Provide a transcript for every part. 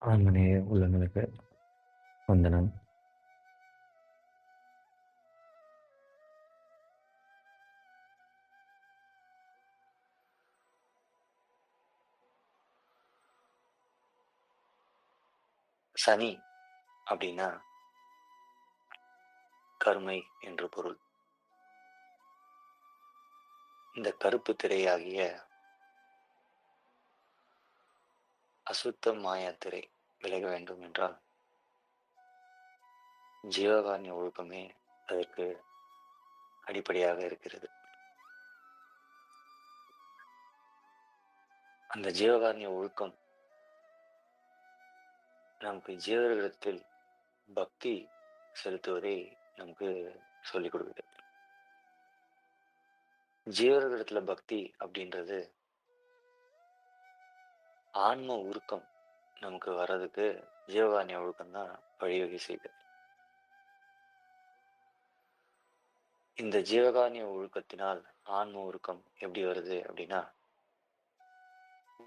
ஆன்மநேய உள்ளங்களுக்கு வந்தனம். சனி அப்படின்னா கருமை என்று பொருள். இந்த கருப்பு திரையாகிய அசுத்த மாயா திரை விலக வேண்டும் என்றால் ஜீவகாருண்ய ஒழுக்கமே அதற்கு அடிப்படையாக இருக்கிறது. அந்த ஜீவகாருண்ய ஒழுக்கம் நமக்கு ஜீவர்களிடத்தில் பக்தி செலுத்துவதை நமக்கு சொல்லிக் கொடுக்குது. ஜீவர்களிடத்துல பக்தி அப்படின்றது ஆன்ம உருக்கம் நமக்கு வர்றதுக்கு ஜீவகாருண்ய ஒழுக்கம் தான் வழிவகை செய்யுது. இந்த ஜீவகாருண்ய ஒழுக்கத்தினால் ஆன்ம உருக்கம் எப்படி வருது அப்படின்னா,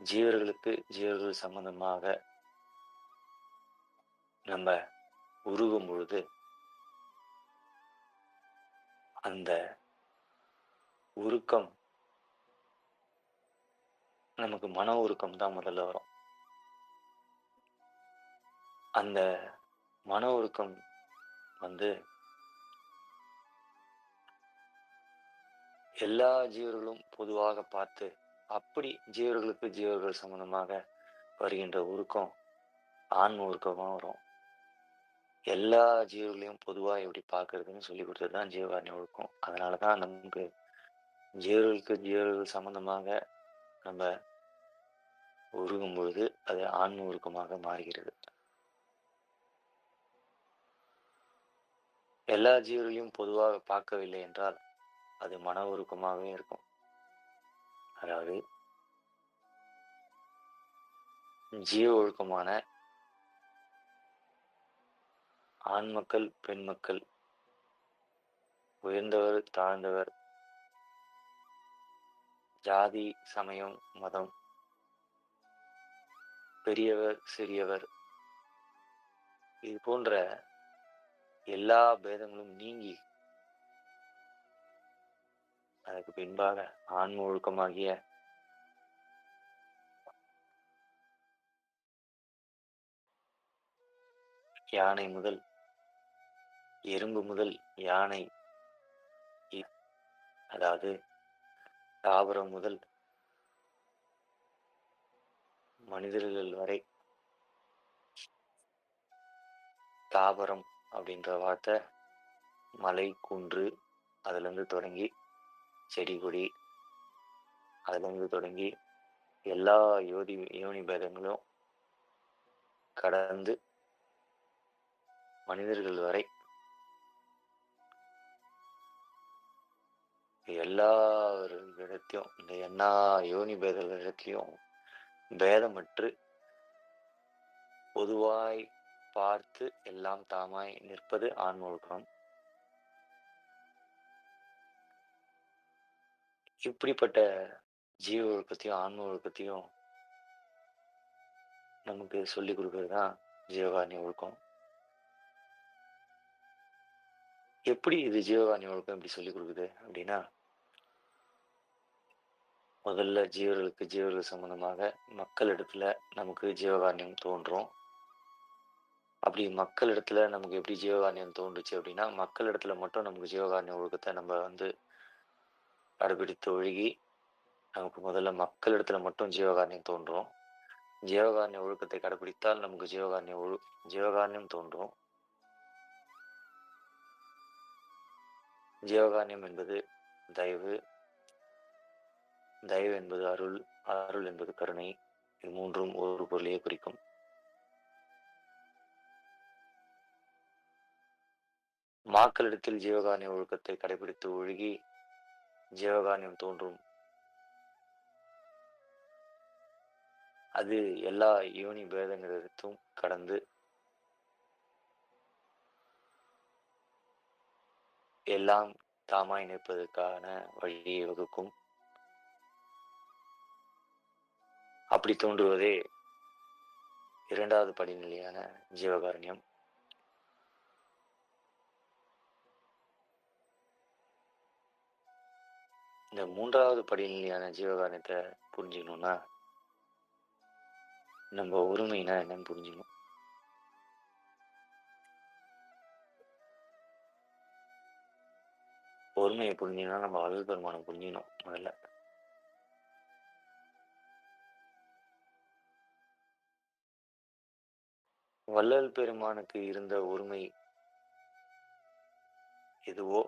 ஜீவர்கள் சம்பந்தமாக நம்ம உருகும் பொழுது அந்த உருக்கம் நமக்கு மன உருக்கம் தான் முதல்ல வரும். அந்த மன உருக்கம் வந்து எல்லா ஜீவர்களும் பொதுவாக பார்த்து அப்படி ஜீவர்கள் சம்பந்தமாக வருகின்ற உருக்கம் ஆன்ம உருக்கமா வரும். எல்லா ஜீவர்களையும் பொதுவா எப்படி பார்க்கறதுன்னு சொல்லி கொடுத்ததுதான் ஜீவகாருண்ய ஒழுக்கம். அதனாலதான் நமக்கு ஜீவர்கள் சம்பந்தமாக நம்ம உருகும் பொழுது அது ஆன்ம உருக்கமாக மாறுகிறது. எல்லா ஜீவர்களையும் பொதுவாக பார்க்கவில்லை என்றால் அது மன உருக்கமாகவே இருக்கும். அதாவது ஜீவ ஒழுக்கமான ஆண் மக்கள், பெண் மக்கள், உயர்ந்தவர், தாழ்ந்தவர், ஜாதி, சமயம், மதம், பெரியவர், சிறியவர், இது போன்ற எல்லா பேதங்களும் நீங்கி அதற்கு பின்பாக ஆன்ம ஒழுக்கமாகிய யானை முதல் எறும்பு முதல் யானை, அதாவது தாவரம் முதல் மனிதர்கள் வரை. தாவரம் அப்படின்ற வார்த்தை மலை, குன்று, அதுல இருந்து தொடங்கி செடி கொடி, அதுல இருந்து தொடங்கி எல்லா யோனி பேதங்களும் கடந்து மனிதர்கள் வரை எல்லா இடத்தையும், இந்த எல்லா யோனி பேதங்களிடத்திலையும் பேதமற்று பொதுவாய் பார்த்து எல்லாம் தாமாய் நிற்பது ஆன்ம ஒழுக்கம். இப்படிப்பட்ட ஜீவ ஒழுக்கத்தையும் ஆன்ம ஒழுக்கத்தையும் நமக்கு சொல்லிக் கொடுக்கறது தான் ஜீவகாருண்ய ஒழுக்கம். எப்படி இது ஜீவகாருண்ய ஒழுக்கம் எப்படி சொல்லிக் கொடுக்குது அப்படின்னா, முதல்ல ஜீவர்கள் சம்பந்தமாக மக்களிடத்துல நமக்கு ஜீவகாருண்யம் தோன்றும். அப்படி மக்களிடத்துல நமக்கு எப்படி ஜீவகாருண்யம் தோன்றுச்சு அப்படின்னா, மக்களிடத்துல மட்டும் நமக்கு ஜீவகாருண்ய ஒழுக்கத்தை நம்ம கடைபிடித்து ஒழுகி நமக்கு முதல்ல மக்களிடத்துல மட்டும் ஜீவகாருண்யம் தோன்றும். ஜீவகாருண்ய ஒழுக்கத்தை கடைபிடித்தால் நமக்கு ஜீவகாருண்யம் தோன்றும். ஜீவகாருண்யம் என்பது தயவு, தயவு என்பது அருள், அருள் என்பது கருணை. இது மூன்றும் ஒரு பொருளையே குறிக்கும். மாக்களிடத்தில் ஜீவகாருண்ய ஒழுக்கத்தை கடைபிடித்து ஒழுகி ஜீவகாருண்யம் தோன்றும். அது எல்லா யோனி பேதங்களிடத்தும் கடந்து எல்லாம் தாமாய் நிற்பதற்கான வழியை வகுக்கும். அப்படி தோன்றுவதே 2வது படிநிலையான ஜீவகாருண்யம். இந்த 3வது படிநிலையான ஜீவகாருண்யத்த புரிஞ்சுக்கணும்னா, நம்ம ஒருமைனா என்னன்னு புரிஞ்சுக்கணும். ஒருமைய புரிஞ்சுக்கணும்னா நம்ம வள்ளல் பெருமான புரிஞ்சுக்கணும் முதல்ல. வள்ளல் பெருமானுக்கு இருந்த ஒருமை எதுவோ,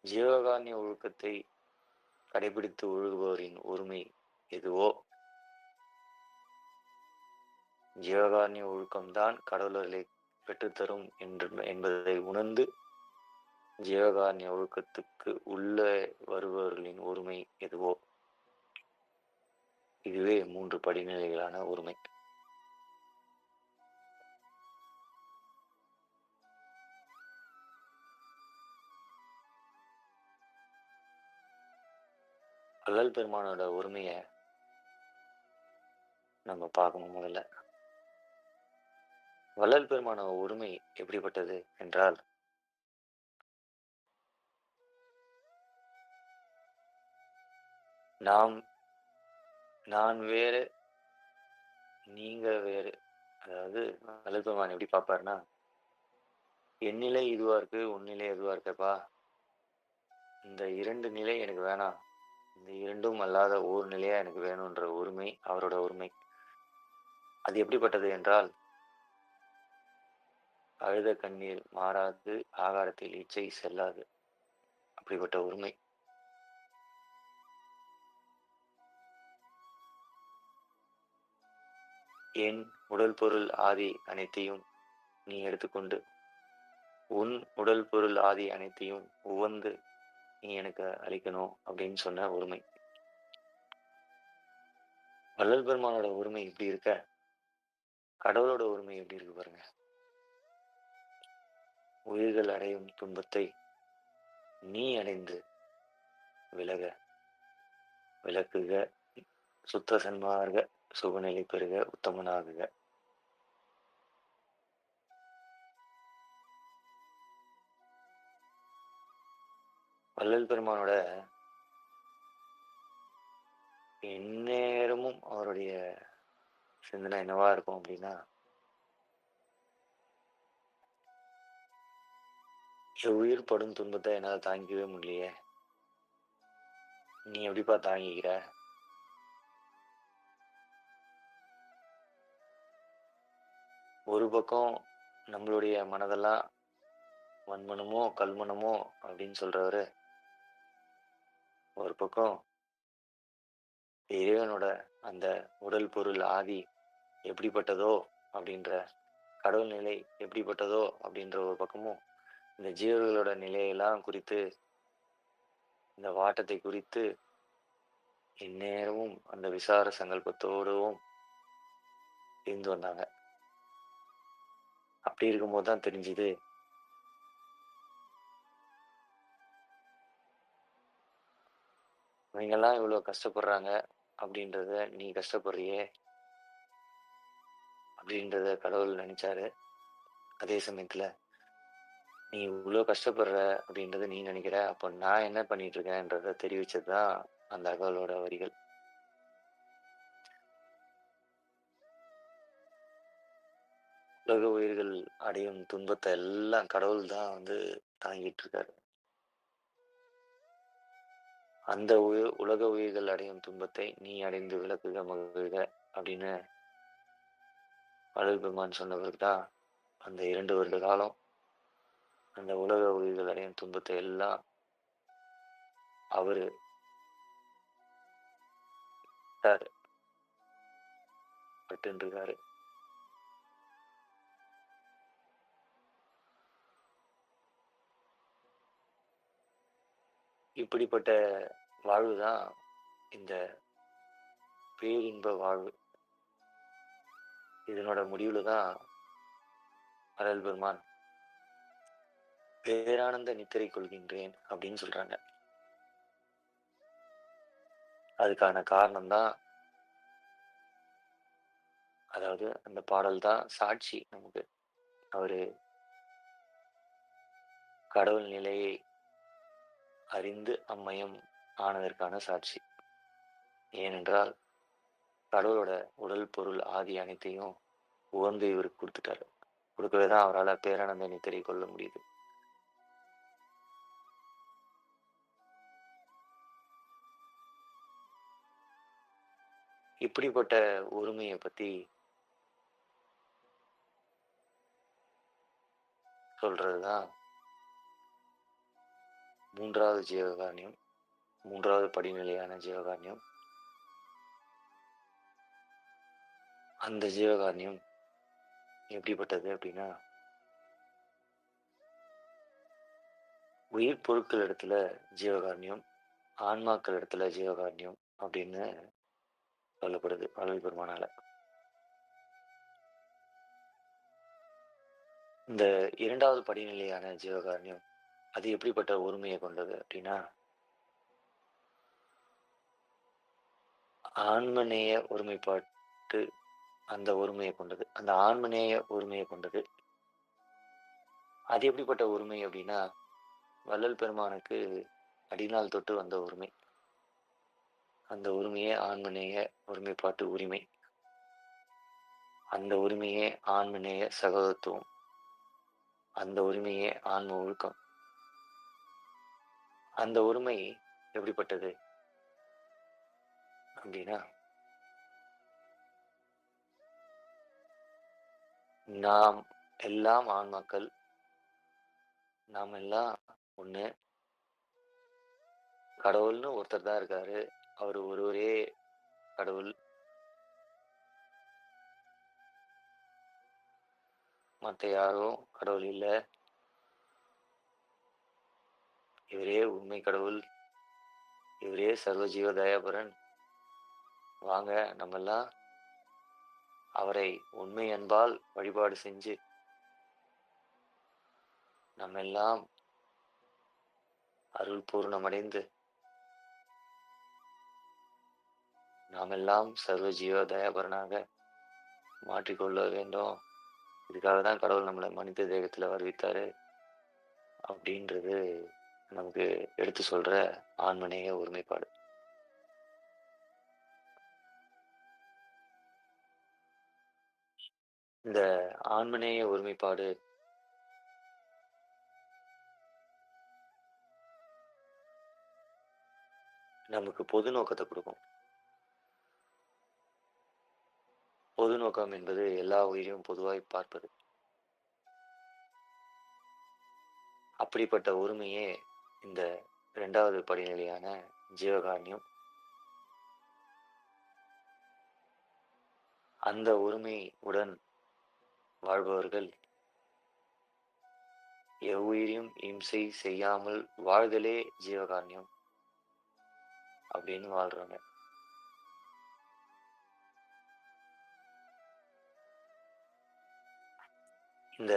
ஜீவகாருண்ய ஒழுக்கத்தை கடைபிடித்து ஒழுகுபவரின் ஒருமை எதுவோ, ஜீவகாருண்ய ஒழுக்கம்தான் கடவுளர்களை பெற்றுத்தரும் என்பதை உணர்ந்து ஜீவகாருண்ய ஒழுக்கத்துக்கு உள்ளே வருபவர்களின் ஒருமை எதுவோ, இதுவே 3 படிநிலைகளான ஒருமை. வள்ளல் பெருமானோட ஒருமைய நம்ம பார்க்கணும் முதல்ல. வள்ளல் பெருமானோட ஒருமை எப்படிப்பட்டது என்றால், நான் வேறு, நீங்க வேறு. அதாவது வள்ளல் பெருமான் எப்படி பார்ப்பாருன்னா, என் நிலை இதுவா இருக்கு, உன் நிலை எதுவா இருக்கப்பா, இந்த 2 நிலை எனக்கு வேணாம், இந்த 2ம் அல்லாத ஓர் நிலையா எனக்கு வேணும்ன்ற ஒருமை அவரோட ஒருமை. அது எப்படிப்பட்டது என்றால், அழுத கண்ணீர் மாறாது, ஆகாரத்தில் இச்சை செல்லாது. அப்படிப்பட்ட ஒருமை. என் உடல் பொருள் ஆதி அனைத்தையும் நீ எடுத்துக்கொண்டு, உன் உடல் பொருள் ஆதி அனைத்தையும் உவந்து நீ எனக்கு அளிக்கணும் அப்படின்னு சொன்ன ஒருமை. வள்ளல் பெருமானோட ஒருமை இப்படி இருக்க, கடவுளோட ஒருமை எப்படி இருக்கு பாருங்க. உயிர்கள் அடையும் துன்பத்தை நீ அடைந்து விலக்குக, சுத்த சன்மார்க்க சுகநிலை பெறுக, உத்தமனாகுக. வள்ளல் பெருமானோட எந்நேரமும் அவருடைய சிந்தனை என்னவா இருக்கும் அப்படின்னா, உயிர் படும் துன்பத்தை என்னால தாங்கிக்கவே முடியலையே, நீ எப்படிப்பா தாங்கிக்கிற? ஒரு பக்கம் நம்மளுடைய மனதெல்லாம் வன்மனமோ கல்மனமோ அப்படின்னு சொல்றவரு, ஒரு பக்கம் இறைவனோட அந்த உடல் பொருள் ஆதி எப்படிப்பட்டதோ அப்படின்ற, கடவுள் நிலை எப்படிப்பட்டதோ அப்படின்ற ஒரு பக்கமும், இந்த ஜீவர்களோட நிலையெல்லாம் குறித்து, இந்த வாட்டத்தை குறித்து எந்நேரமும் அந்த விசார சங்கல்பத்தோடவும் இருந்து வந்தாங்க. அப்படி இருக்கும்போது தான் தெரிஞ்சுது, இவங்கெல்லாம் இவ்வளவு கஷ்டப்படுறாங்க அப்படின்றத, நீ கஷ்டப்படுறியே அப்படின்றத கடவுள் நினைச்சாரு. அதே சமயத்துல நீ இவ்வளோ கஷ்டப்படுற அப்படின்றத நீ நினைக்கிற, அப்போ நான் என்ன பண்ணிட்டு இருக்கேன்றத தெரிவிச்சதுதான் அந்த அகவலோட வரிகள். உலக உயிர்கள் அடையும் துன்பத்தை எல்லாம் கடவுள் தான் தாங்கிட்டு இருக்காரு. அந்த உலக உயிர்கள் அடையும் துன்பத்தை நீ அடைந்து விளக்குக மகிழ்க அப்படின்னு வள்ளல் பெருமான் சொன்னவருக்கு தான் அந்த 2 வருட காலம் அந்த உலக உயிர்கள் அடையும் துன்பத்தை எல்லாம் அவரு பட்டு இருக்காரு. இப்படிப்பட்ட வாழ்வுதான் இந்த பேரின்ப வாழ்வு. இதனோட முடிவுல தான் வள்ளல் பெருமான் பேரானந்த நித்திரை கொள்கின்றேன் அப்படின்னு சொல்றாங்க. அதுக்கான காரணம் தான், அதாவது அந்த பாடல் தான் சாட்சி நமக்கு. அவரு கடவுள் நிலையை அறிந்து அம்மையும் ஆனதற்கான சாட்சி. ஏனென்றால், கடவுளோட உடல், பொருள், ஆதி அனைத்தையும் உவந்து இவருக்கு குடுத்துட்டாரு. குடுக்கவே தான் அவரால பேரானந்த நித்திரை கொள்ள முடியுது. இப்படிப்பட்ட ஒருமைய பத்தி சொல்றது தான் 3வது ஜீவகாருண்யம். 3வது படிநிலையான ஜீவகாருண்யம். அந்த ஜீவகாருண்யம் எப்படிப்பட்டது அப்படின்னா, உயிர் பொருட்கள் இடத்துல ஜீவகாருண்யம், ஆன்மாக்கள் இடத்துல ஜீவகாருண்யம் அப்படின்னு சொல்லப்படுது வள்ளல் பெருமானால. இந்த 2வது படிநிலையான ஜீவகாருண்யம், அது எப்படிப்பட்ட ஒருமைய கொண்டது அப்படின்னா, ஆன்மநேய ஒருமைப்பாட்டு அந்த ஒருமைய கொண்டது. அந்த ஆன்மநேய ஒருமைய கொண்டது. அது எப்படிப்பட்ட உரிமை அப்படின்னா, வள்ளல் பெருமானுக்கு அடிநாள் தொட்டு வந்த உரிமை. அந்த உரிமையே ஆன்மநேய ஒருமைப்பாட்டு உரிமை. அந்த உரிமையே ஆன்மநேய சகோதரத்துவம். அந்த உரிமையே ஆன்ம ஒழுக்கம். அந்த உரிமை எப்படிப்பட்டது அப்படின்னா, நாம் எல்லாம் ஆன்மாக்கள். நாம் எல்லாம் ஒண்ணு. கடவுள்னு ஒருத்தர் தான் இருக்காரு. அவரு ஒருவரே கடவுள். மத்த யாரும் கடவுள் இல்ல. இவரே உண்மை கடவுள். இவரே சர்வ ஜீவ தயாபரன். வாங்க நம்மெல்லாம் அவரை உண்மை அன்பால் வழிபாடு செஞ்சு, நம்மெல்லாம் அருள் பூரணமடைந்து, நாமெல்லாம் சர்வ ஜீவ தயாபரனாக மாற்றிக்கொள்ள வேண்டும். இதுக்காக தான் கடவுள் நம்மள மனித தேகத்துல வருவித்தாரு. அப்படின்றது நமக்கு எடுத்து சொல்ற ஆன்மநேய ஒருமைப்பாடு. இந்த ஆன்மநேய ஒருமைப்பாடு நமக்கு பொது நோக்கத்த குடுக்கும். பொது நோக்கம் என்பது எல்லா உயிரையும் பொதுவாய் பார்ப்பது. அப்படிப்பட்ட ஒருமையே இந்த 2வது படிநிலையான ஜீவகாருண்யம். அந்த ஒருமை உடன் வாழ்பவர்கள் எவ்வுயிரையும் இம்சை செய்யாமல் வாழ்தலே ஜீவகாருண்யம் அப்படின்னு வாழ்றாங்க. இந்த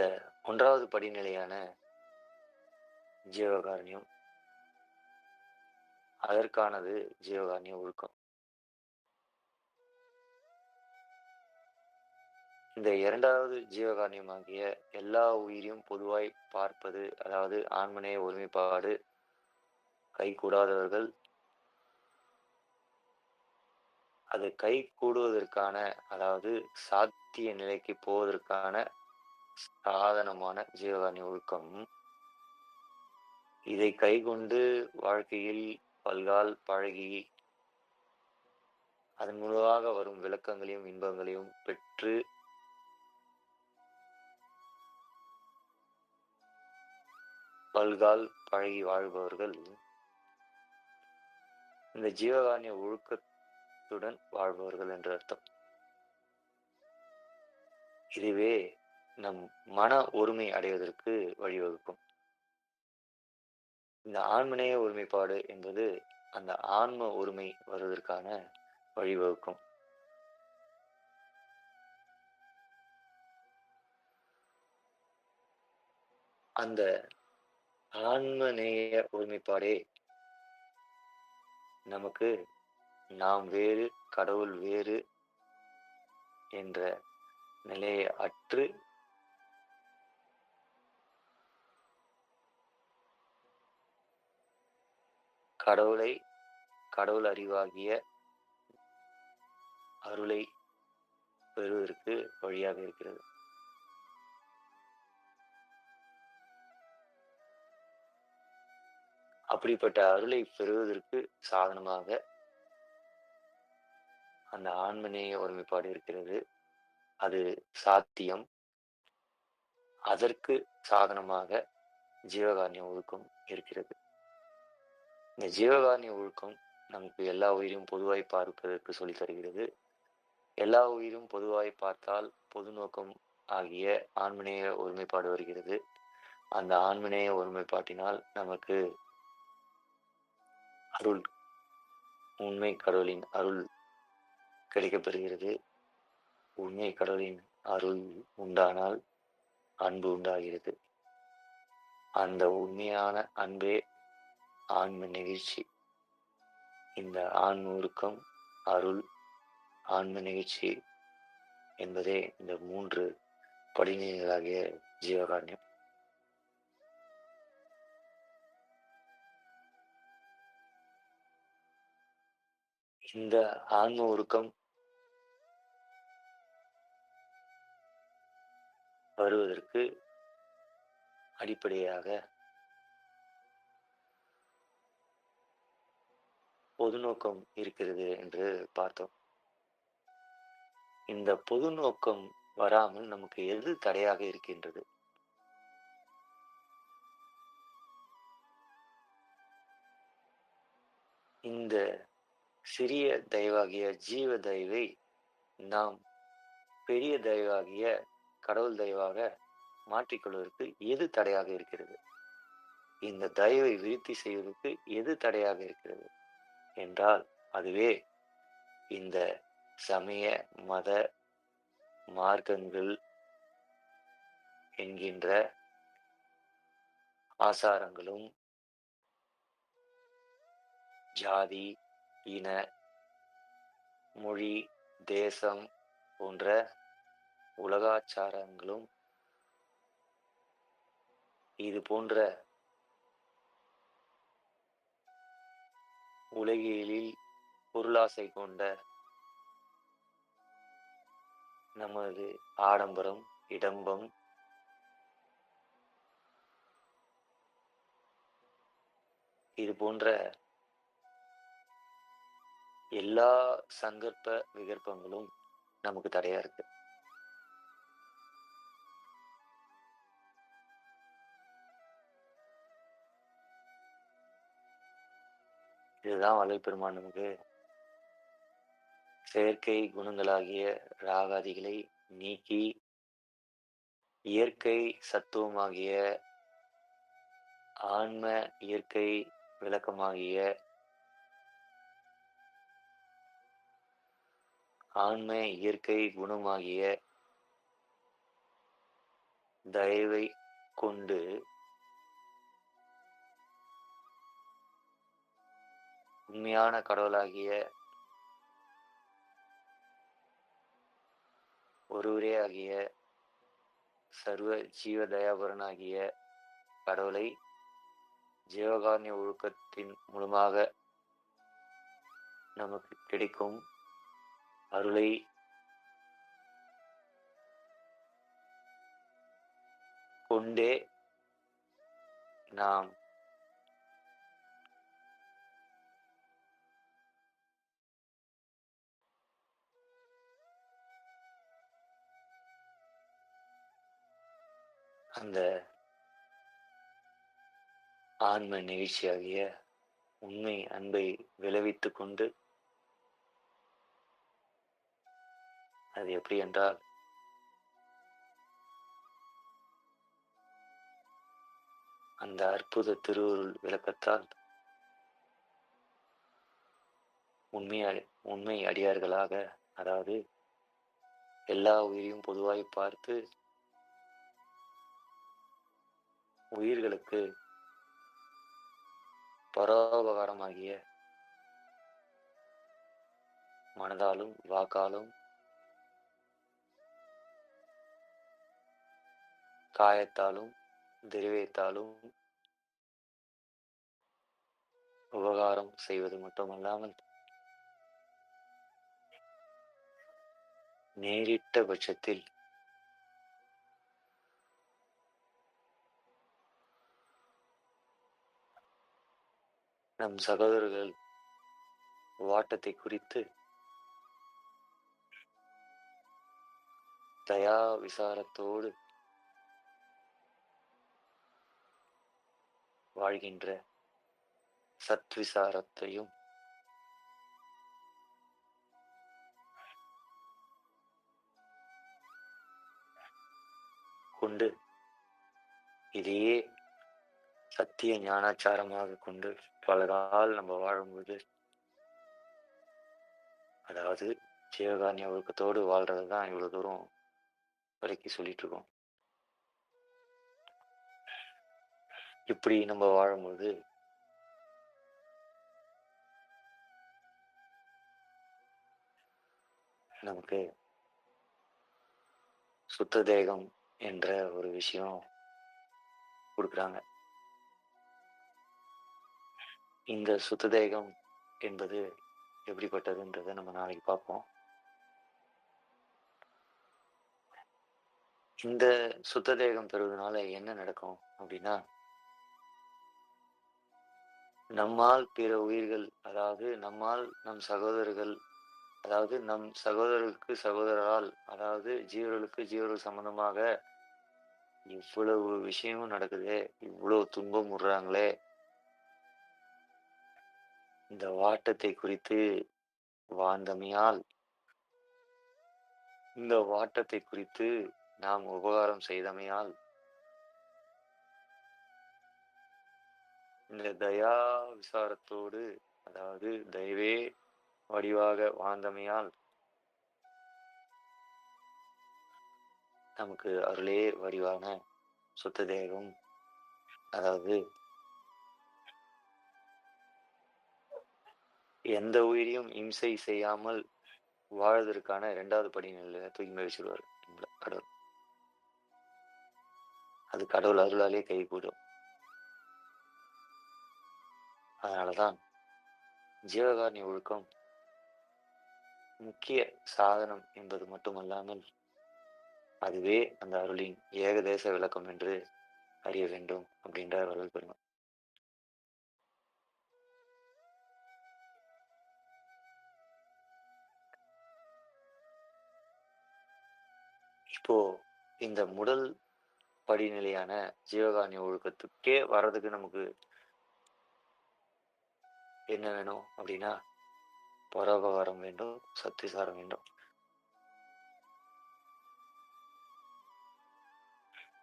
1வது படிநிலையான ஜீவகாருண்யம், அதற்கானது ஜீவகாருண்ய ஒழுக்கம். இந்த 2வது ஜீவகாருண்யமாகிய எல்லா உயிரையும் பொதுவாய் பார்ப்பது, அதாவது ஆன்மநேய ஒருமைப்பாடு கைகூடாதவர்கள், அது கைகூடுவதற்கான, அதாவது சாத்திய நிலைக்கு போவதற்கான சாதனமான ஜீவகாருண்ய ஒழுக்கம். இதை கைக்கொண்டு வாழ்க்கையில் பல்கால் பழகி, அதன் மூலமாக வரும் விளக்கங்களையும் இன்பங்களையும் பெற்று பல்கால் பழகி வாழ்பவர்கள் இந்த ஜீவகாருண்ய ஒழுக்கத்துடன் வாழ்பவர்கள் என்று அர்த்தம். இதுவே நம் மன ஒருமை அடைவதற்கு வழிவகுக்கும். இந்த ஆன்மநேய ஒருமைப்பாடு என்பது அந்த ஆன்ம ஒருமை வருவதற்கான வழிவகுக்கும். அந்த ஆன்மநேய ஒருமைப்பாடே நமக்கு நாம் வேறு, கடவுள் வேறு என்ற நிலையை அற்று கடவுளை, கடவுள் அறிவாகிய அருளை பெறுவதற்கு வழியாக இருக்கிறது. அப்படிப்பட்ட அருளை பெறுவதற்கு சாதனமாக அந்த ஆன்மநேய ஒருமைப்பாடு இருக்கிறது. அது சாத்தியம். அதற்கு சாதனமாக ஜீவகாருண்ய ஒழுக்கம் இருக்கிறது. இந்த ஜீவகாருண்ய ஒழுக்கம் நமக்கு எல்லா உயிரையும் பொதுவாய் பார்ப்பதற்கு சொல்லித் தருகிறது. எல்லா உயிரும் பொதுவாய் பார்த்தால் பொது நோக்கம் ஆகிய ஆன்மநேய ஒருமைப்பாடு வருகிறது. அந்த ஆன்மநேய ஒருமைப்பாட்டினால் நமக்கு அருள், உண்மை கடவுளின் அருள் கிடைக்கப்பெறுகிறது. உண்மை கடவுளின் அருள் உண்டானால் அன்பு உண்டாகிறது. அந்த உண்மையான அன்பே ஆன்ம நிகழ்ச்சி. இந்த ஆன்ம உருக்கம், அருள், ஆன்ம நிகழ்ச்சி என்பதே இந்த 3 படிநிலைகளாகிய ஜீவகாருண்யம். இந்த ஆன்ம உருக்கம் வருவதற்கு அடிப்படையாக பொது நோக்கம் இருக்கிறது என்று பார்த்தோம். இந்த பொது நோக்கம் வராமல் நமக்கு எது தடையாக இருக்கின்றது? இந்த சிறிய தயவாகிய ஜீவ தயவை நாம் பெரிய தயவாகிய கடவுள் தயவாக மாற்றிக்கொள்வதற்கு எது தடையாக இருக்கிறது? இந்த தயவை விருத்தி செய்வதற்கு எது தடையாக இருக்கிறது என்றால் அதுவே இந்த சமய மத மார்க்கங்கள் என்கின்ற ஆசாரங்களும் ஜாதி, இன, மொழி, தேசம் போன்ற உலகாச்சாரங்களும் இது போன்ற உலகியலில் பொருளாசை கொண்ட நமது ஆடம்பரம், இடம்பம், இது போன்ற எல்லா சங்கற்ப விகற்பங்களும் நமக்கு தடையா இருக்கு. இதுதான் வள்ளல் பெருமான் நமக்கு செயற்கை குணங்களாகிய ராகாதிகளை நீக்கி இயற்கை சத்துவமாகிய ஆன்ம இயற்கை விளக்கமாகிய ஆன்ம இயற்கை குணமாகிய தயவை கொண்டு உண்மையான கடவுளாகிய ஒருவரே ஆகிய சர்வ ஜீவ தயாபரனாகிய கடவுளை ஜீவகாருண்ய ஒழுக்கத்தின் மூலமாக நமக்கு கிடைக்கும் அருளை கொண்டே நாம் அந்த ஆன்ம நிகழ்ச்சியாகிய உண்மை அன்பை விளைவித்துக் கொண்டு, அது எப்படி என்றால் அந்த அற்புத திருவருள் விளக்கத்தால் உண்மை அடியார்களாக, அதாவது எல்லா உயிரையும் பொதுவாய் பார்த்து உயிர்களுக்கு பரோபகாரமாகிய மனதாலும், வாக்காலும், காயத்தாலும், திரவியத்தாலும் உபகாரம் செய்வது மட்டுமல்லாமல், நேரிட்ட பட்சத்தில் நம் சகோதரர்கள் வாட்டத்தை குறித்து தயா விசாரத்தோடு வாழ்கின்ற சத்விசாரத்தையும் கொண்டு, இதையே சத்திய ஞானாச்சாரமாக கொண்டு பல நாள் நம்ம வாழும்போது, அதாவது ஜீவகாருண்ய ஒழுக்கத்தோடு வாழ்றது தான் இவ்வளவு தூரம் வரைக்கும் சொல்லிட்டு இருக்கோம். இப்படி நம்ம வாழும்போது நமக்கு சுத்த தேகம் என்ற ஒரு விஷயம் கொடுக்குறாங்க. இந்த சுத்த தேகம் என்பது எப்படிப்பட்டதுன்றதை நம்ம நாளைக்கு பார்ப்போம். இந்த சுத்த தேகம் பெறுவதனால என்ன நடக்கும் அப்படின்னா, நம்மால் பிற உயிர்கள், அதாவது நம்மால் நம் சகோதரர்கள், அதாவது நம் சகோதரர்களுக்கு சகோதரரால், அதாவது ஜீவர்களுக்கு ஜீவர்கள் சம்பந்தமாக இவ்வளவு விஷயமும் நடக்குதே, இவ்வளவு துன்பம் விடுறாங்களே, இந்த வாட்டத்தை குறித்து வாந்தமையால், இந்த வாட்டத்தை குறித்து நாம் உபகாரம் செய்தமையால், இந்த தயா விசாரத்தோடு, அதாவது தயவே வடிவாக வாழ்ந்தமையால் நமக்கு அருளே வடிவான சுத்த தேகம், அதாவது எந்த உயிரையும் இம்சை செய்யாமல் வாழ்வதற்கான 2வது படிநிலையில தூக்கி வச்சிருவாரு கடவுள். அது கடவுள் அருளாலே கைகூடும். அதனாலதான் ஜீவகாருண்ய ஒழுக்கம் முக்கிய சாதனம் என்பது மட்டுமல்லாமல், அதுவே அந்த அருளின் ஏகதேச விளக்கம் என்று அறிய வேண்டும் அப்படின்றார் வள்ளல் பெருமான். இப்போ இந்த முதல் படிநிலையான ஜீவகாருண்ய ஒழுக்கத்துக்கே வர்றதுக்கு நமக்கு என்ன வேணும் அப்படின்னா, பரோபகாரம் வேண்டும், சத்விசாரம் வேண்டும்.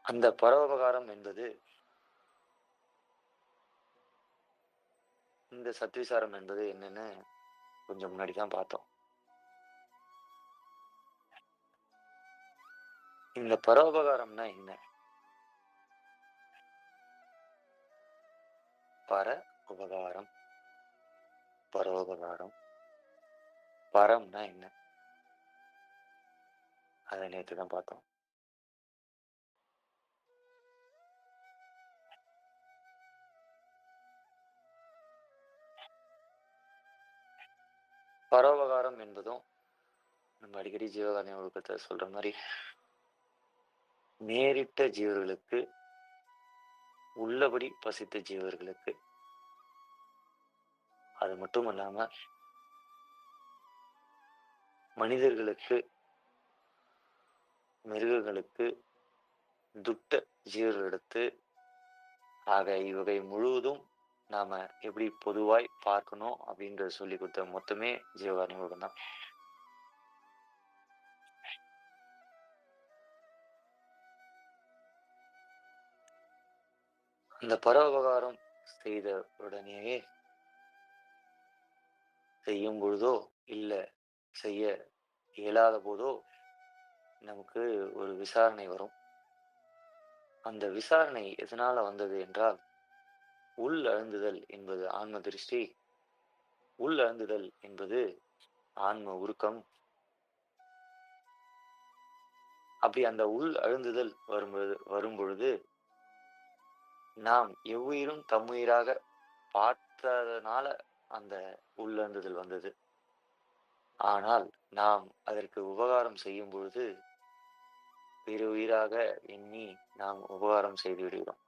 அந்த பரோபகாரம் என்பது இந்த சத்விசாரம் என்பது என்னன்னு கொஞ்சம் முன்னாடி தான் பார்த்தோம். இந்த பரோபகாரம்னா என்ன? பர உபகாரம், பரோபகாரம். பரம்னா என்ன? அதை நேற்று தான் பார்த்தோம். பரோபகாரம் என்பதும் நம்ம அடிக்கடி ஜீவகாருண்ய ஒழுக்கத்தை சொல்ற மாதிரி, நேரிட்ட ஜீவர்களுக்கு, உள்ளபடி பசித்த ஜீவர்களுக்கு, அது மட்டும் இல்லாம மனிதர்களுக்கு, மிருகங்களுக்கு, துட்ட ஜீவர்களிடத்து, ஆக இவகை முழுவதும் நாம எப்படி பொதுவாய் பார்க்கணும் அப்படின்றத சொல்லி கொடுத்த மொத்தமே ஜீவகாருண்ய ஒழுக்கம் தான். அந்த பரோபகாரம் செய்த உடனேயே, செய்யும் பொழுதோ இல்ல செய்ய இயலாத போதோ நமக்கு ஒரு விசாரணை வரும். அந்த விசாரணை எதனால வந்தது என்றால், உள் அழுந்துதல் என்பது ஆன்ம திருஷ்டி. உள் அழுந்துதல் என்பது ஆன்ம உருக்கம். அப்படி அந்த உள் அழுந்துதல் வரும்பொழுது, நாம் எவ்வுயிரும் தம்முயிராக பார்த்ததனால அந்த உள்ளழுந்துதல் வந்தது. ஆனால் நாம் அதற்கு உபகாரம் செய்யும் பொழுது, பிற உயிராக எண்ணி நாம் உபகாரம் செய்து விடுகிறோம்.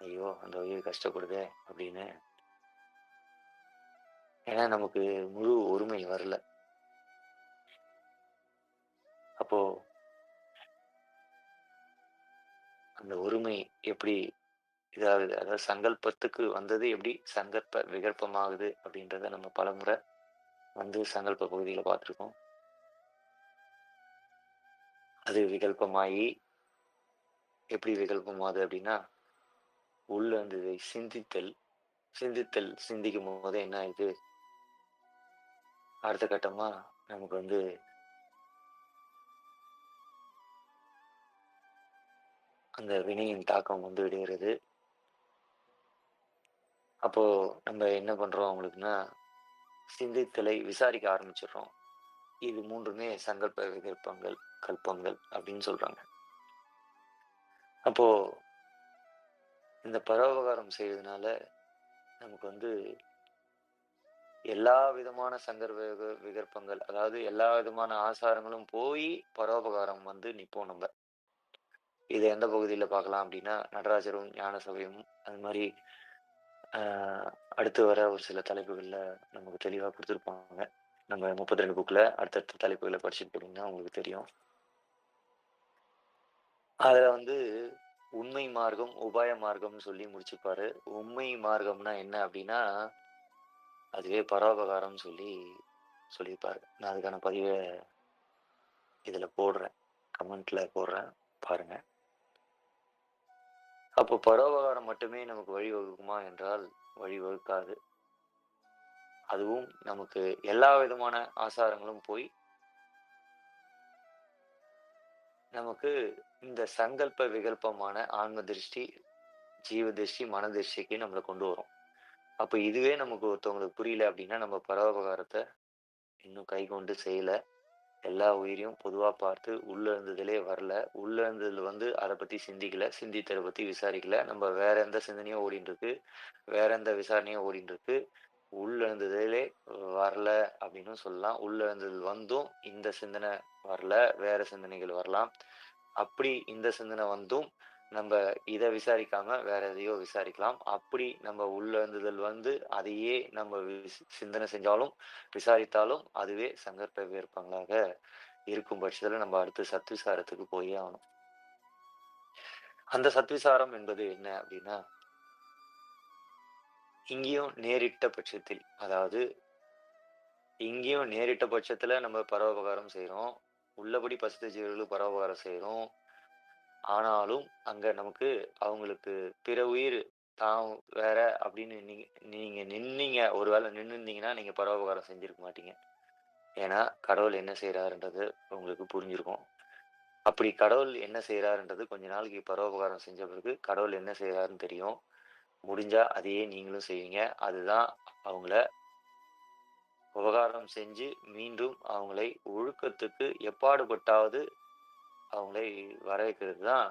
ஐயோ! அந்த உயிர் கஷ்டப்படுதே அப்படின்னு. ஏன்னா நமக்கு முழு ஒருமை வரல. அப்போ அந்த ஒருமை எப்படி இதாகுது? அதாவது சங்கல்பத்துக்கு வந்தது எப்படி சங்கற்ப விகற்பமாகுது அப்படின்றத நம்ம பலமுறை சங்கல்ப பகுதியில பார்த்துருக்கோம். அது விகல்பமாயி எப்படி விகல்பமாகுது அப்படின்னா, உள்ள இருந்ததை சிந்திக்கும்போது என்ன ஆயிடுது? அடுத்த கட்டமா நமக்கு அந்த வினையின் தாக்கம் விடுகிறது. அப்போ நம்ம என்ன பண்றோம் அவங்களுக்குன்னா, சிந்தித்தலை விசாரிக்க ஆரம்பிச்சுடுறோம். இது 3மே சங்கல்ப விகல்பங்கள், கல்பங்கள் அப்படின்னு சொல்றாங்க. அப்போ இந்த பரோபகாரம் செய்வதனால நமக்கு எல்லா விதமான விகற்பங்கள், அதாவது எல்லா விதமான ஆசாரங்களும் போய் பரோபகாரம் நிப்போம் நம்ம. இத எந்த பகுதியில பார்க்கலாம் அப்படின்னா, நடராஜரும், ஞான சபையும் அது மாரி அ அடுத்து வர ஒரு சில தலைப்புகள்ல நமக்கு தெளிவா குடுத்துருப்பாங்க. நம்ம 32 புக்ல அடுத்தடுத்த தலைப்புகள படிச்சுட்டு போனீங்கன்னா உங்களுக்கு தெரியும். அதுல உண்மை மார்க்கம், உபாய மார்க்கம்னு சொல்லி முடிச்சுப்பாரு. உண்மை மார்க்கம்னா என்ன அப்படின்னா, அதுவே பரோபகாரம்னு சொல்லியிருப்பாரு. நான் அதுக்கான பதிவ இதுல போடுறேன். கமெண்ட்ல போடுறேன். பாருங்க. அப்போ பரோபகாரம் மட்டுமே நமக்கு வழிவகுக்குமா என்றால், வழிவகுக்காது. அதுவும் நமக்கு எல்லா விதமான ஆசாரங்களும் போய், நமக்கு இந்த சங்கல்ப விகல்பமான ஆன்ம திருஷ்டி, ஜீவ திருஷ்டி, மன திருஷ்டிக்கு நம்மள கொண்டு வரும். அப்ப இதுவே நமக்கு ஒருத்தவங்களுக்கு புரியல அப்படின்னா, நம்ம பரோபகாரத்த இன்னும் கைக்கொண்டு செய்யல. எல்லா உயிரையும் பொதுவா பார்த்து உள்ள இருந்ததிலே வரல. உள்ள இருந்ததுல அத பத்தி சிந்திக்கல. சிந்தித்தத பத்தி விசாரிக்கல. நம்ம வேற எந்த சிந்தனையும் ஓடிட்டு இருக்கு. வேற எந்த விசாரணையும் ஓடிட்டு இருக்கு. உள்ள இருந்ததிலே வரல அப்படின்னும் சொல்லலாம். உள்ள இருந்தது இந்த சிந்தனை வரல. வேற சிந்தனைகள் வரலாம். அப்படி இந்த சிந்தனை நம்ம இத விசாரிக்காம வேற எதையோ விசாரிக்கலாம். அப்படி நம்ம உள்ள இருந்துதல் அதையே நம்ம சிந்தனை செஞ்சாலும், விசாரித்தாலும் அதுவே சங்கற்ப விகற்பங்களாக இருக்கும் பட்சத்துல நம்ம அடுத்து சத்விசாரத்துக்கு போயே ஆகணும். அந்த சத்விசாரம் என்பது என்ன அப்படின்னா, இங்கேயும் நேரிட்ட பட்சத்தில், அதாவது இங்கேயும் நேரிட்ட பட்சத்துல நம்ம பரோபகாரம் செய்றோம். உள்ளபடி பசித்த ஜீவர்களுக்கு பரோபகாரம் செய்றோம். ஆனாலும் அங்க நமக்கு அவங்களுக்கு பிற உயிர் தான் வேற அப்படின்னு நீங்க நீங்க நின்னீங்க. ஒருவேளை நின்னுருந்தீங்கன்னா நீங்க பரோபகாரம் செஞ்சிருக்க மாட்டீங்க. ஏன்னா கடவுள் என்ன செய்றாருன்றது உங்களுக்கு புரிஞ்சிருக்கும். அப்படி கடவுள் என்ன செய்றாருன்றது கொஞ்ச நாளைக்கு பரோபகாரம் செஞ்ச பிறகு கடவுள் என்ன செய்றாருன்னு தெரியும். முடிஞ்சா அதையே நீங்களும் செய்வீங்க. அதுதான் அவங்கள உபகாரம் செஞ்சு மீண்டும் அவங்களை ஒழுக்கத்துக்கு எப்பாடுபட்டாவது அவங்களை வர வைக்கிறது தான்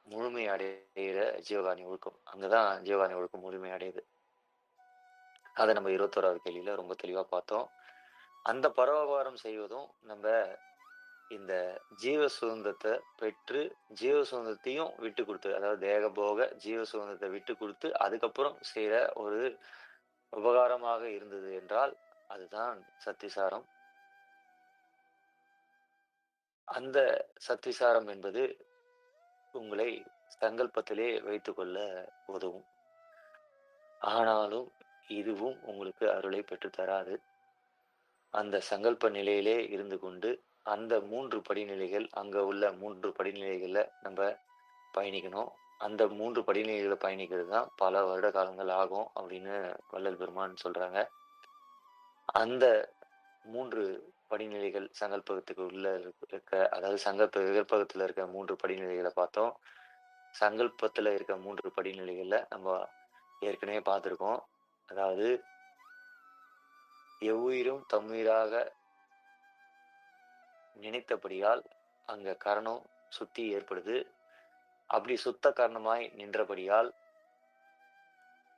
முழுமை அடையிற ஜீவகாருண்ய ஒழுக்கம். அங்கதான் ஜீவகாருண்ய ஒழுக்கம் முழுமை அடையுது. அத நம்ம 21வது கேள்வியில ரொம்ப தெளிவா பார்த்தோம். அந்த பரோபகாரம் செய்வதும் நம்ப இந்த ஜீவ சுதந்திரத்த பெற்று, ஜீவ சுதந்திரத்தையும் விட்டுக் குடுத்து, அதாவது தேக போக ஜீவ சுதந்திரத்த விட்டுக் குடுத்து, அதுக்கப்புறம் செய்ற ஒரு உபகாரமாக இருந்தது என்றால், அதுதான் சத்திசாரம். அந்த சத்விசாரம் என்பது உங்களை சங்கல்பத்திலே வைத்துக்கொள்ள உதவும். ஆனாலும் இதுவும் உங்களுக்கு அருளை பெற்றுத் தராது. அந்த சங்கல்ப நிலையிலே இருந்து கொண்டு, அந்த 3 படிநிலைகள் அங்க உள்ள 3 படிநிலைகள்ல நம்ப பயணிக்கணும். அந்த 3 படிநிலைகள பயணிக்கிறது தான் பல வருட காலங்கள் ஆகும் அப்படின்னு வள்ளல் பெருமான் சொல்றாங்க. அந்த 3 படிநிலைகள் சங்கல்பத்துக்கு உள்ள அதாவது சங்கல்ப விகல்பத்துல இருக்க 3 படிநிலைகள பார்த்தோம். சங்கல்பத்துல இருக்க 3 படிநிலைகள்ல நம்ம ஏற்கனவே பார்த்திருக்கோம். அதாவது எவ்வுயிரும் தம்முயிராக நினைத்தபடியால் அங்க கரணம் சுத்தி ஏற்படுது. அப்படி சுத்த கரணமாய் நின்றபடியால்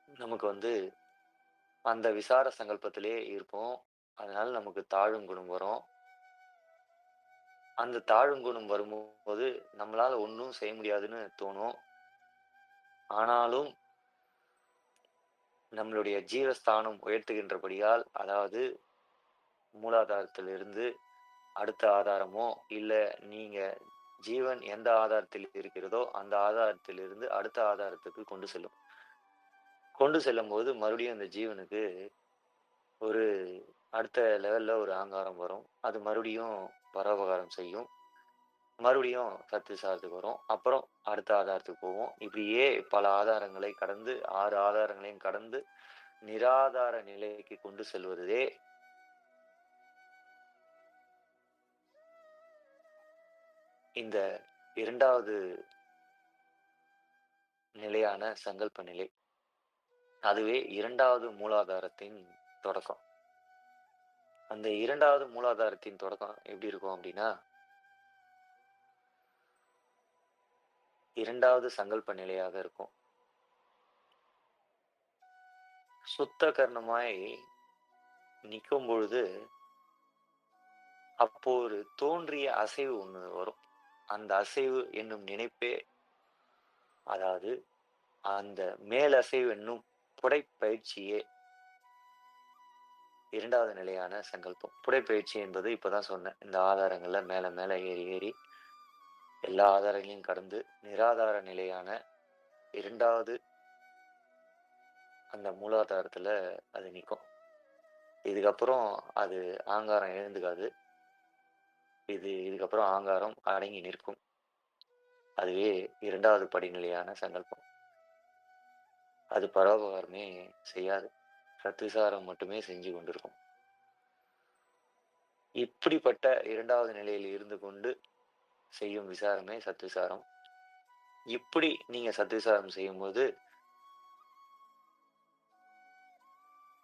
நமக்கு வந்து அந்த விசார சங்கல்பத்திலே இருப்போம். அதனால நமக்கு தாழும் குணம் வரும். அந்த தாழும் குணம் வரும்போது நம்மளால ஒண்ணும் செய்ய முடியாதுன்னு தோணும். ஆனாலும் நம்மளுடைய ஜீவஸ்தானம் உயர்த்துகின்றபடியால், அதாவது மூலாதாரத்திலிருந்து அடுத்த ஆதாரமோ, இல்ல நீங்க ஜீவன் எந்த ஆதாரத்தில் இருக்கிறதோ, அந்த ஆதாரத்திலிருந்து அடுத்த ஆதாரத்துக்கு கொண்டு செல்லும். கொண்டு செல்லும்போது மறுபடியும் அந்த ஜீவனுக்கு ஒரு அடுத்த லெவல்ல ஒரு ஆங்காரம் வரும். அது மறுபடியும் பரோபகாரம் செய்யும். மறுபடியும் சத்து விசாரத்துக்கு வரும். அப்புறம் அடுத்த ஆதாரத்துக்கு போவோம். இப்படியே பல ஆதாரங்களை கடந்து 6 ஆதாரங்களையும் கடந்து நிராதார நிலைக்கு கொண்டு செல்வதே இந்த 2வது நிலையான சங்கல்ப நிலை. அதுவே 2வது மூலாதாரத்தின் தொடக்கம். அந்த 2வது மூலாதாரத்தின் தொடக்கம் எப்படி இருக்கும் அப்படின்னா, 2வது சங்கல்ப நிலையாக இருக்கும். சுத்த கர்ணமாய் நிக்கும் பொழுது, அப்போ ஒரு தோன்றிய அசைவு ஒண்ணு வரும். அந்த அசைவு என்னும் நினைப்பே, அதாவது அந்த மேலசைவு என்னும் புடைப்பயிற்சியே 2வது நிலையான சங்கல்பம். புடைப்பயிற்சி என்பது இப்பதான் சொன்னேன். இந்த ஆதாரங்கள்ல மேல மேல ஏறி ஏறி எல்லா ஆதாரங்களையும் கடந்து நிராதார நிலையான 2வது அந்த மூலாதாரத்துல அது நிக்கும். இதுக்கப்புறம் அது ஆங்காரம் எழுந்துக்காது. இதுக்கப்புறம் ஆங்காரம் அடங்கி நிற்கும். அதுவே 2வது படிநிலையான சங்கல்பம். அது பரோபகாரமே செய்யாது. சத்விசாரம் மட்டுமே செஞ்சு கொண்டிருக்கும். இப்படிப்பட்ட 2வது நிலையில் இருந்து கொண்டு செய்யும் விசாரமே சத்விசாரம். இப்படி நீங்க சத்விசாரம் செய்யும்போது,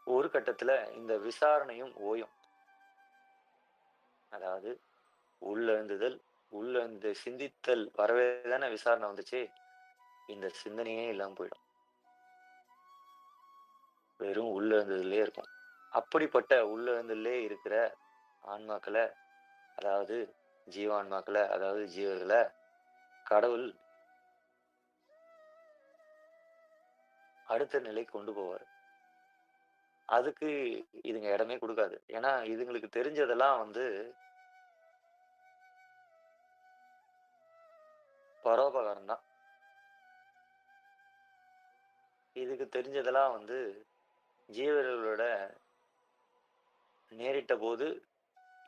ஒரு கட்டத்துல இந்த விசாரணையும் ஓயும். அதாவது உள்ளழுந்துதல், உள்ளழுந்து சிந்தித்தல் வரவே தானே விசாரணை வந்துச்சு. இந்த சிந்தனையே இல்லாம போயிடும். வெறும் உள்ளழுந்ததிலே இருக்கும். அப்படிப்பட்ட உள்ளழுந்ததிலே இருக்கிற ஆன்மாக்கள, அதாவது ஜீவான்மாக்கள, அதாவது ஜீவர்கள கடவுள் அடுத்த நிலைக்கு கொண்டு போவாரு. அதுக்கு இதுங்க இடமே குடுக்காது. ஏன்னா, இதுங்களுக்கு தெரிஞ்சதெல்லாம் வந்து பரோபகாரம் தான். இதுக்கு தெரிஞ்சதெல்லாம் வந்து ஜீவர்களோட நேரிட்ட போது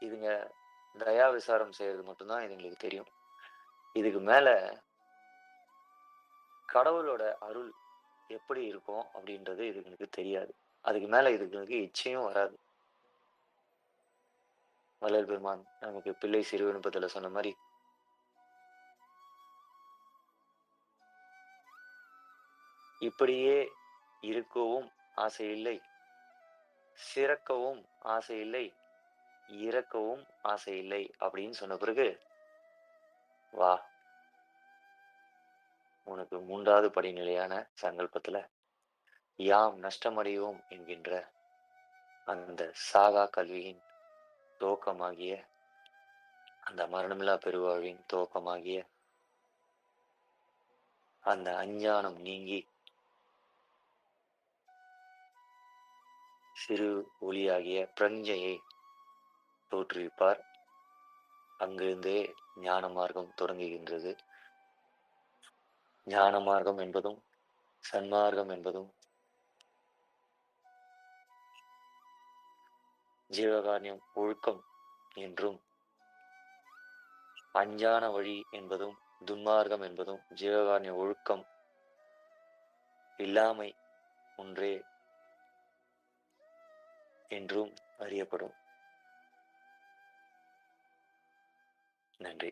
இதுங்க தயா விசாரம் செய்யறது மட்டும் தான் இதுங்களுக்கு தெரியும். இதுக்கு மேல கடவுளோட அருள் எப்படி இருக்கும் அப்படின்றது இதுங்களுக்கு தெரியாது. அதுக்கு மேல இதுங்களுக்கு இச்சையும் வராது. வள்ளல் பெருமான் நமக்கு பிள்ளை சிறு விண்ணப்பத்துல சொன்ன மாரி, இப்படியே இருக்கவும் ஆசையில்லை, சிறக்கவும் ஆசையில்லை, இறக்கவும் ஆசையில்லை அப்படின்னு சொன்ன பிறகு, வா உனக்கு 3வது படிநிலையான சங்கல்பத்துல யாம் நஷ்டமடையோம் என்கின்ற அந்த சாகா கல்வியின் துவக்கமாகிய, அந்த மரணமில்லா பெருவாழ்வின் துவக்கமாகிய அந்த அஞ்ஞானம் நீங்கி சிறு ஒளியாகிய பிரஞ்சையை தோற்றுவிப்பார். அங்கிருந்தே ஞான மார்க்கம் தொடங்குகின்றது. ஞான மார்க்கம் என்பதும் சன்மார்க்கம் என்பதும் ஜீவகாருண்யம் ஒழுக்கம் என்றும், அஞ்ஞான வழி என்பதும் துன்மார்க்கம் என்பதும் ஜீவகாருண்ய ஒழுக்கம் இல்லாமை ஒன்றே என்றும் அறியப்படும். நன்றி.